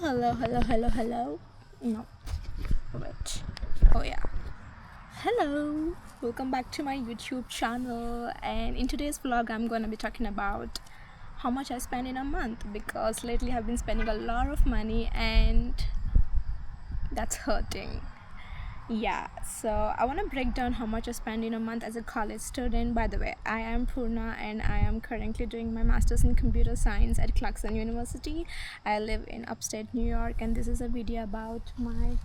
Hello. No, wait. Oh, yeah. Hello. Welcome back to my YouTube channel. And in today's vlog, I'm gonna be talking about how much I spend in a month because lately I've been spending a lot of money and that's hurting. Yeah, so I want to break down how much I spend in a month as a college student. By the way, I am Poorna and I am currently doing my master's in computer science at Clarkson University. I live in upstate New York, and this is a video about my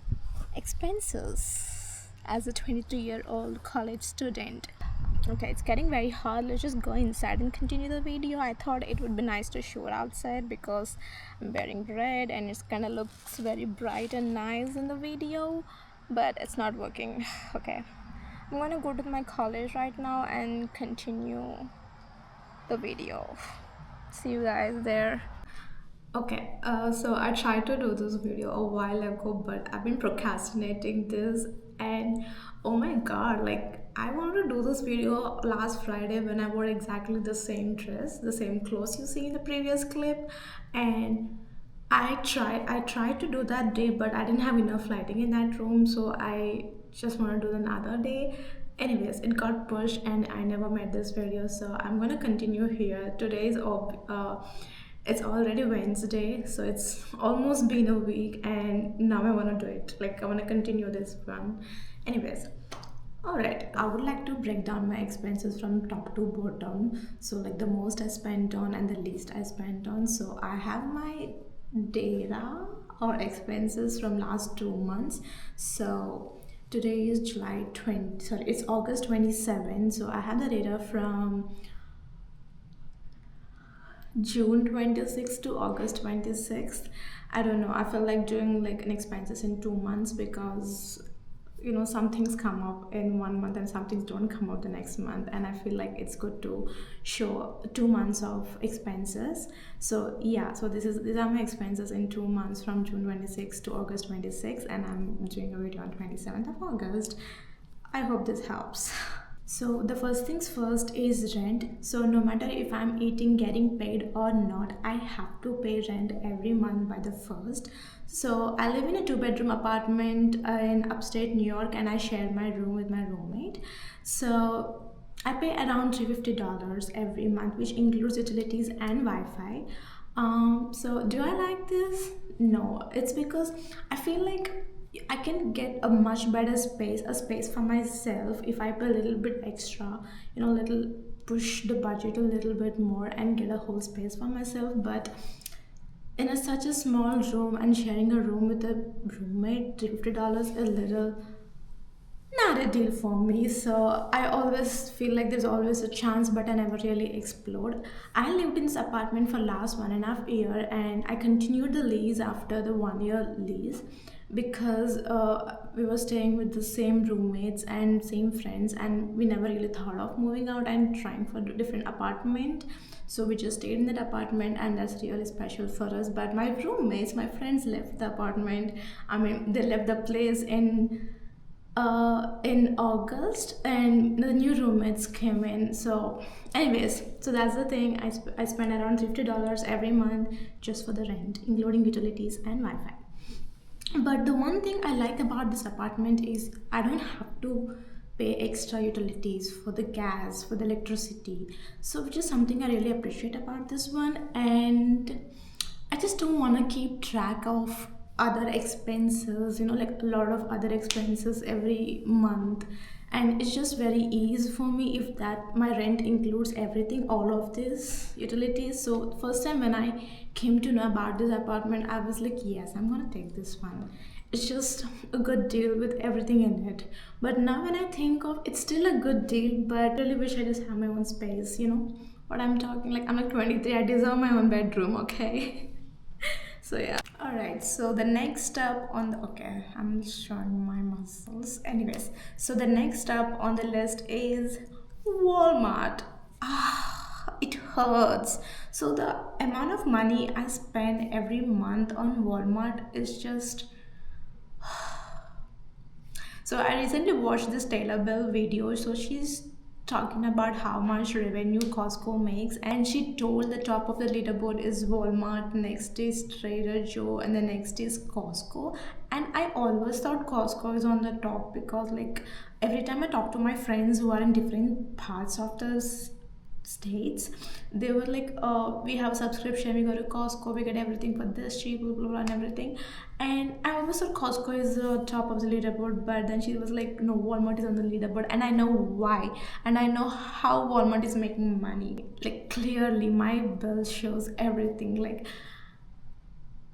expenses as a 23-year-old college student. Okay, it's getting very hard. Let's just go inside and continue the video. I thought it would be nice to show it outside because I'm wearing red and it kind of looks very bright and nice in the video, but it's not working. Okay, I'm gonna go to my college right now and continue the video. See you guys there. Okay, so I tried to do this video a while ago, but I've been procrastinating this, and oh my god, like I wanted to do this video last Friday when I wore exactly the same dress, the same clothes you see in the previous clip, and I tried to do that day, but I didn't have enough lighting in that room, so I just want to do another day. Anyways, it got pushed and I never made this video, so I'm gonna continue here. It's already Wednesday, so it's almost been a week, and now I want to do it. Like, I want to continue this one. Anyways, all right, I would like to break down my expenses from top to bottom. So, like, the most I spent on and the least I spent on. So, I have my data or expenses from last 2 months. So, today is it's August 27. So, I have the data from June 26th to August 26th. I don't know. I feel like doing like an expenses in 2 months because some things come up in 1 month and some things don't come up the next month, and I feel like it's good to show 2 months of expenses. So yeah, so these are my expenses in 2 months from June 26th to August 26th, and I'm doing a video on 27th of August. I hope this helps. So the first things first is rent. So no matter if I'm eating, getting paid or not, I have to pay rent every month by the first. So I live in a two-bedroom apartment in upstate New York, and I share my room with my roommate. So I pay around $350 every month, which includes utilities and Wi-Fi. So do I like this? No, it's because I feel like I can get a much better space, a space for myself if I pay a little bit extra, little push the budget a little bit more and get a whole space for myself. But in such a small room and sharing a room with a roommate, $350 a little not a deal for me. So I always feel like there's always a chance, but I never really explored. I lived in this apartment for last 1.5 year, and I continued the lease after the 1 year lease because we were staying with the same roommates and same friends, and we never really thought of moving out and trying for a different apartment. So we just stayed in that apartment, and that's really special for us. But my roommates, my friends left the apartment. I mean, they left the place in August, and the new roommates came in. So, anyways, so that's the thing. I spend around $50 every month just for the rent, including utilities and Wi-Fi. But the one thing I like about this apartment is I don't have to pay extra utilities for the gas, for the electricity. So, which is something I really appreciate about this one. And I just don't want to keep track of other expenses, like a lot of other expenses every month. And it's just very easy for me if that my rent includes everything, all of this utilities. So first time when I came to know about this apartment, I was like, yes, I'm gonna take this one. It's just a good deal with everything in it. But now when I think of, it's still a good deal, but I really wish I just have my own space. What I'm talking, like I'm like 23, I deserve my own bedroom. Okay. So yeah. All right. So the next step on the okay, I'm showing my muscles. Anyways, so the next step on the list is Walmart. It hurts. So the amount of money I spend every month on Walmart is just. So I recently watched this Taylor Bell video. So she's talking about how much revenue Costco makes, and she told the top of the leaderboard is Walmart, next is Trader Joe, and the next is Costco. And I always thought Costco is on the top because, like, every time I talk to my friends who are in different parts of the states, they were like, we have a subscription, we go to Costco, we get everything for this cheap, blah blah blah, and everything. And I always thought Costco is the top of the leaderboard, but then she was like, no, Walmart is on the leaderboard, and I know why, and I know how Walmart is making money. Like, clearly my bill shows everything. Like,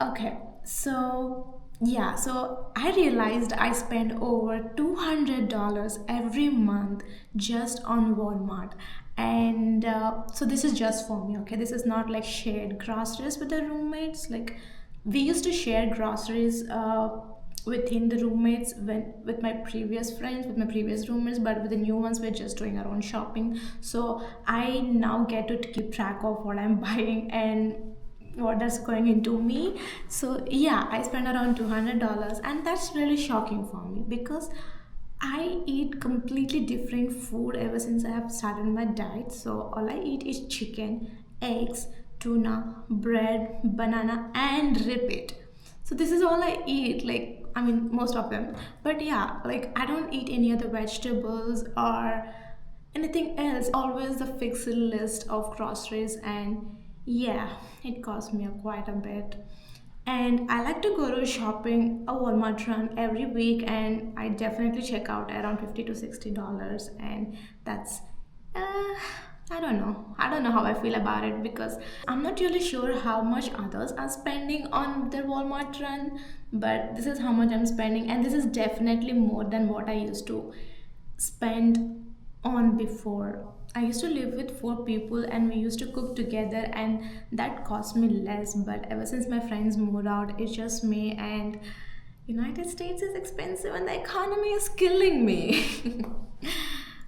okay, so yeah, so I realized I spend over $200 every month just on Walmart. And so this is just for me, okay? This is not like shared groceries with the roommates. Like, we used to share groceries within the roommates when with my previous friends, with my previous roommates, but with the new ones we're just doing our own shopping. So I now get to keep track of what I'm buying and what that's going into me. So yeah, I spend around $200, and that's really shocking for me because I eat completely different food ever since I have started my diet. So all I eat is chicken, eggs, tuna, bread, banana, and repeat. So this is all I eat. Like, I mean, most of them. But yeah, like, I don't eat any other vegetables or anything else. Always the fixed list of groceries, and yeah, it cost me quite a bit. And I like to go to shopping a Walmart run every week, and I definitely check out around $50 to $60, and that's uh, I don't know. I don't know how I feel about it because I'm not really sure how much others are spending on their Walmart run, but this is how much I'm spending, and this is definitely more than what I used to spend on before. I used to live with four people and we used to cook together, and that cost me less. But ever since my friends moved out, it's just me, and United States is expensive and the economy is killing me.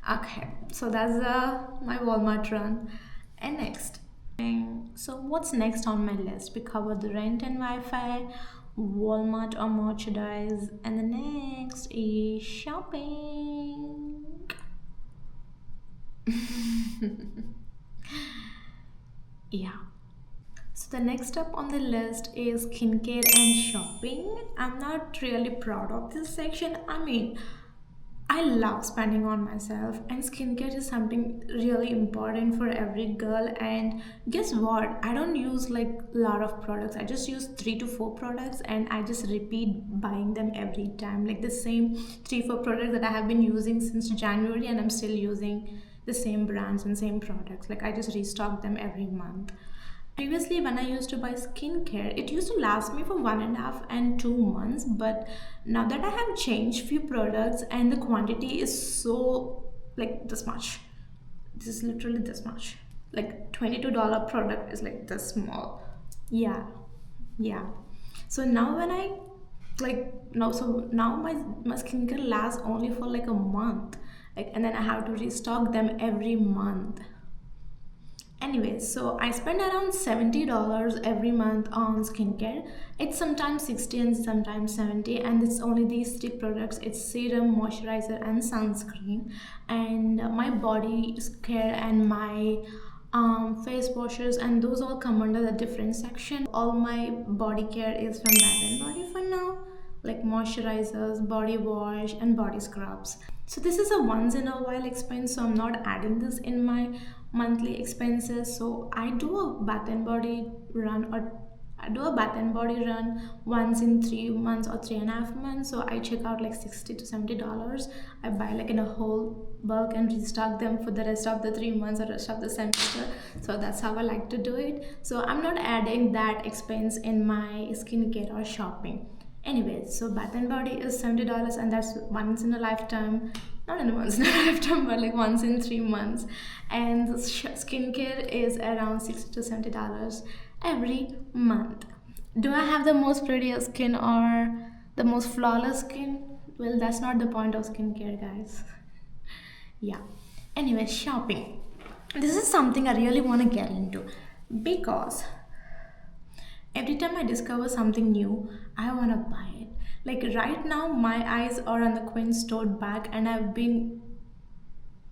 Okay, so that's my Walmart run. And next, so what's next on my list? We covered the rent and Wi-Fi, Walmart or merchandise, and the next is shopping. Yeah. So the next up on the list is skincare and shopping. I'm not really proud of this section. I mean, I love spending on myself, and skincare is something really important for every girl. And guess what? I don't use like a lot of products. I just use 3 to 4 products, and I just repeat buying them every time. Like the same 3 4 products that I have been using since January, and I'm still using the same brands and same products. Like, I just restock them every month. Previously, when I used to buy skincare, it used to last me for 1.5 and 2 months. But now that I have changed few products and the quantity is so like this much, this is literally this much. Like $22 product is like this small. Yeah, yeah. So now when I like now, so now my skincare lasts only for like a month. Like, and then I have to restock them every month. Anyway, so I spend around $70 every month on skincare. It's sometimes 60 and sometimes 70, and it's only these 3 products. It's serum, moisturizer, and sunscreen. And my body care and my face washes, and those all come under the different section. All my body care is from Bath and Body for now, like moisturizers, body wash, and body scrubs. So this is a once in a while expense, so I'm not adding this in my monthly expenses. So I do a Bath and Body run, or I do a Bath and Body run once in 3 months or 3.5 months. So I check out like $60 to $70. I buy like in a whole bulk and restock them for the rest of the 3 months or rest of the semester. So that's how I like to do it. So I'm not adding that expense in my skincare or shopping. Anyway, so Bath and Body is $70, and that's once in a lifetime. Not in a once in a lifetime, but like once in 3 months. And the skincare is around $60 to $70 every month. Do I have the most prettiest skin or the most flawless skin? Well, that's not the point of skincare, guys. Yeah. Anyway, shopping. This is something I really want to get into because every time I discover something new, I want to buy it. Like right now, my eyes are on the Queen's tote bag, and I've been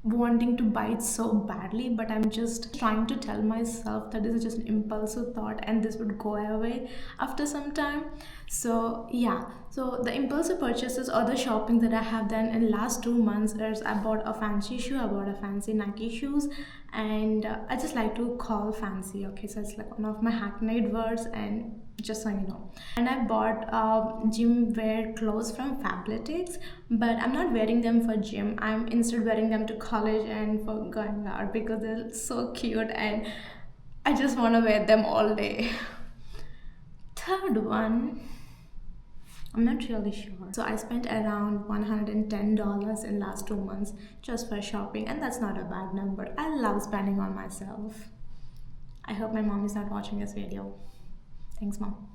wanting to buy it so badly, but I'm just trying to tell myself that this is just an impulsive thought and this would go away after some time. So yeah, so the impulsive purchases or the shopping that I have done in last 2 months is I bought a fancy shoe, I bought a fancy Nike shoes, and I just like to call fancy. Okay, so it's like one of my hackneyed words, and just so you know. And I bought gym wear clothes from Fabletics, but I'm not wearing them for gym. I'm instead wearing them to college and for going out because they're so cute and I just want to wear them all day. Third one, I'm not really sure. So I spent around $110 in last 2 months just for shopping, and that's not a bad number. I love spending on myself. I hope my mom is not watching this video. Thanks, mom.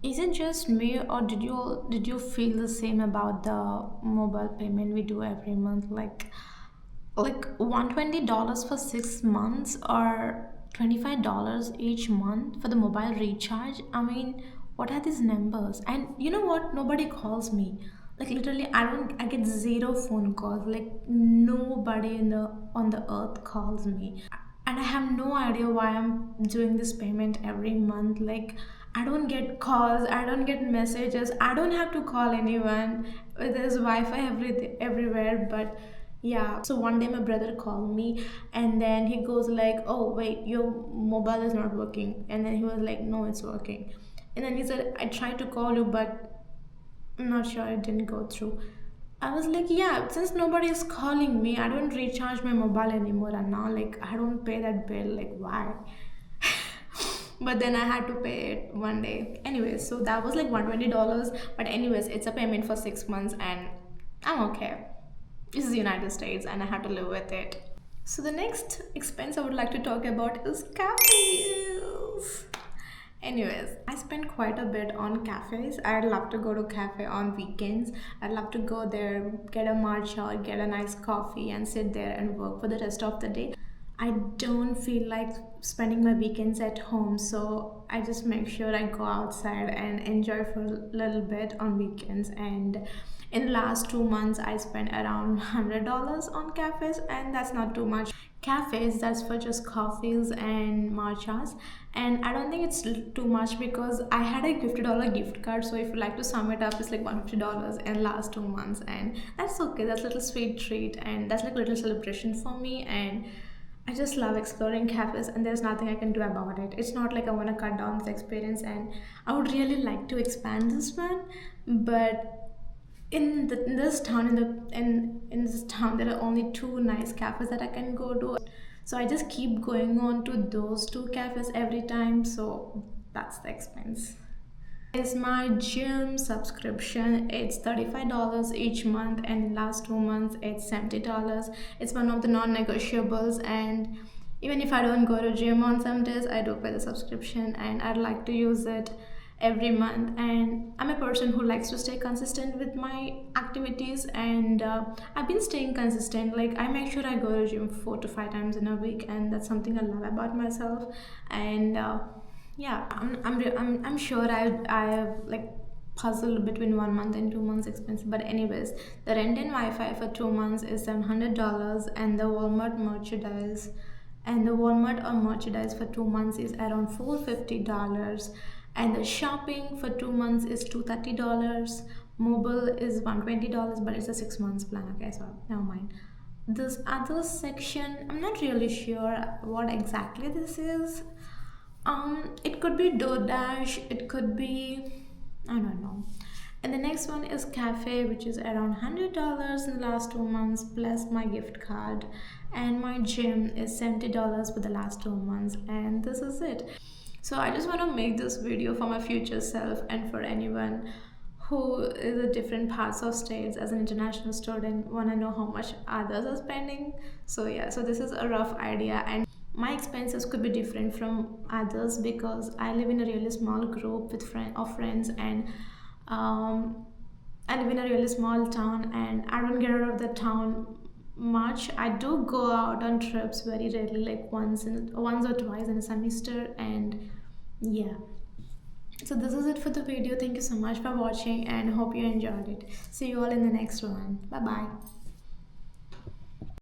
Is it just me, or did you feel the same about the mobile payment we do every month? Like $120 for 6 months or $25 each month for the mobile recharge. I mean, what are these numbers? And you know what? Nobody calls me. Like literally, I get zero phone calls. Like nobody in the on the earth calls me. And I have no idea why I'm doing this payment every month. Like I don't get calls, I don't get messages, I don't have to call anyone. There's Wi-Fi everywhere, but yeah. So one day my brother called me and then he goes like, "Oh wait, your mobile is not working." And then he was like, "No, it's working." And then he said, "I tried to call you, but I'm not sure, it didn't go through." I was like, yeah, since nobody is calling me, I don't recharge my mobile anymore, and now like I don't pay that bill. Like why? But then I had to pay it one day. Anyways, so that was like $120. But anyways, it's a payment for 6 months, and I'm okay. This is the United States, and I have to live with it. So the next expense I would like to talk about is cafes. Anyways, I spend quite a bit on cafes. I'd love to go to cafe on weekends. I'd love to go there, get a matcha, get a nice coffee, and sit there and work for the rest of the day. I don't feel like spending my weekends at home, so I just make sure I go outside and enjoy for a little bit on weekends. And in the last 2 months, I spent around $100 on cafes, and that's not too much. Cafes, that's for just coffees and matchas, and I don't think it's too much because I had a $50 gift card. So if you like to sum it up, it's like $150 in last 2 months, and that's okay. That's a little sweet treat, and that's like a little celebration for me. And I just love exploring cafes, and there's nothing I can do about it. It's not like I want to cut down this experience, and I would really like to expand this one, but in this town in this town there are only two nice cafes that I can go to. So I just keep going on to those two cafes every time. So that's the expense. Is my gym subscription. It's $35 each month, and last 2 months it's $70. It's one of the non-negotiables, and even if I don't go to gym on some days, I do pay the subscription, and I'd like to use it every month. And I'm a person who likes to stay consistent with my activities, and I've been staying consistent. Like I make sure I go to gym 4 to 5 times in a week, and that's something I love about myself. And yeah, I'm sure I like puzzled between 1 month and 2 months expense. But anyways, the rent and Wi-Fi for 2 months is $700, and the Walmart or merchandise for 2 months is around $450, and the shopping for 2 months is $230. Mobile is $120, but it's a 6 months plan. Okay, so never mind. This other section, I'm not really sure what exactly this is. It could be DoorDash, it could be, I don't know. And the next one is cafe, which is around $100 in the last 2 months, plus my gift card. And my gym is $70 for the last 2 months, and this is it. So I just want to make this video for my future self and for anyone who is at different parts of states as an international student, want to know how much others are spending. So yeah, so this is a rough idea, and my expenses could be different from others because I live in a really small group with friends, and um, I live in a really small town, and I don't get out of the town much. I do go out on trips very rarely, like once or twice in a semester, and yeah. So this is it for the video. Thank you so much for watching, and hope you enjoyed it. See you all in the next one. Bye bye.